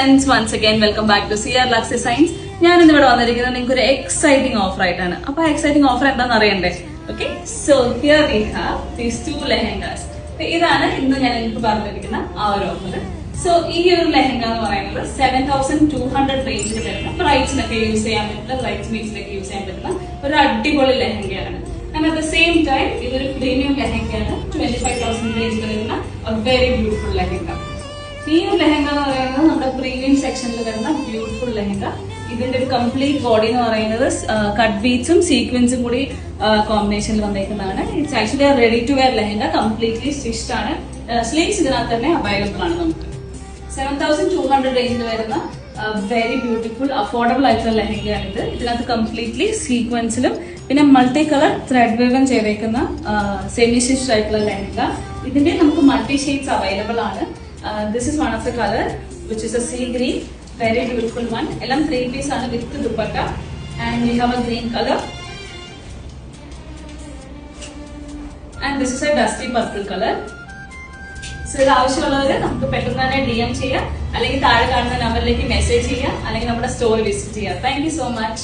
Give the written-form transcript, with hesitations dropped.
Friends, once again welcome back to CR Lux Designs. ഞാൻ ഇന്ന് ഇവിടെ വന്നിരിക്കുന്നത് നിങ്ങൾക്ക് ഒരു എക്സൈറ്റിംഗ് ഓഫർ ആയിട്ടാണ്. അപ്പൊ എക്സൈറ്റിംഗ് ഓഫർ എന്താണെന്ന് അറിയണ്ടേ? Okay, so here we have these 2 lehengas. ഇതാണ് ഇന്ന് ഞാൻ നിങ്ങൾക്ക് പറഞ്ഞിരിക്കുന്ന ആ ഒരു ഓഫർ. സോ ഈ ഒരു ലെഹങ്ക എന്ന് പറയുന്നത് 7200 റേഞ്ചിൽ വരുന്ന ബ്രൈഡ്സിനൊക്കെ യൂസ് ചെയ്യാൻ പറ്റുന്ന, ബ്രൈഡ്സ് മീറ്റ്സിനൊക്കെ യൂസ് ചെയ്യാൻ പറ്റുന്ന ഒരു അടിപൊളി ലെഹങ്കയാണ്. And at the same time ഇതൊരു പ്രീമിയം ലെഹങ്കയാണ്. 25,000 റേഞ്ചിൽ വരുന്ന വെരി ബ്യൂട്ടിഫുൾ ലെഹങ്ക. ഈ ഒരു ലെഹങ്ക എന്ന് പറയുന്നത് നമ്മുടെ പ്രീമിയം സെക്ഷനിൽ വരുന്ന ബ്യൂട്ടിഫുൾ ലെഹങ്ക. ഇതിന്റെ ഒരു കംപ്ലീറ്റ് ബോഡി എന്ന് പറയുന്നത് കട്ട് ബീഡ്സും സീക്വൻസും കൂടി കോമ്പിനേഷനിൽ വന്നേക്കുന്നതാണ്. It's actually ready to wear lehenga, completely stitched ആണ്. സ്ലീവ്സ് ഇതിനകത്ത് തന്നെ അവൈലബിൾ ആണ്. നമുക്ക് 7200 റേഞ്ചിൽ വരുന്ന വെരി ബ്യൂട്ടിഫുൾ അഫോർഡബിൾ ആയിട്ടുള്ള ലെഹങ്കയാണ് ഇത്. ഇതിനകത്ത് കംപ്ലീറ്റ്ലി സീക്വൻസിലും പിന്നെ മൾട്ടി കളർ ത്രെഡ് വേവൻ ചെയ്തേക്കുന്ന സെമി സ്റ്റിച്ച്ഡ് ആയിട്ടുള്ള ലെഹങ്ക. ഇതിന്റെ നമുക്ക് മൾട്ടി ഷെയ്ഡ്സ് അവൈലബിൾ ആണ്. This is one of the color, which is a sea green, very beautiful one. Ellam 3 piece ആണ് with dupatta, and we have a green color, and this is a dusty purple color. So ഇത് ആവശ്യമുള്ളവര് നമുക്ക് പെട്ടെന്ന് തന്നെ DM ചെയ്യാം, അല്ലെങ്കിൽ താഴെ കാണുന്ന നമ്പറിലേക്ക് മെസ്സേജ് ചെയ്യാം, അല്ലെങ്കിൽ നമ്മുടെ സ്റ്റോർ വിസിറ്റ് ചെയ്യാം. Thank you so much.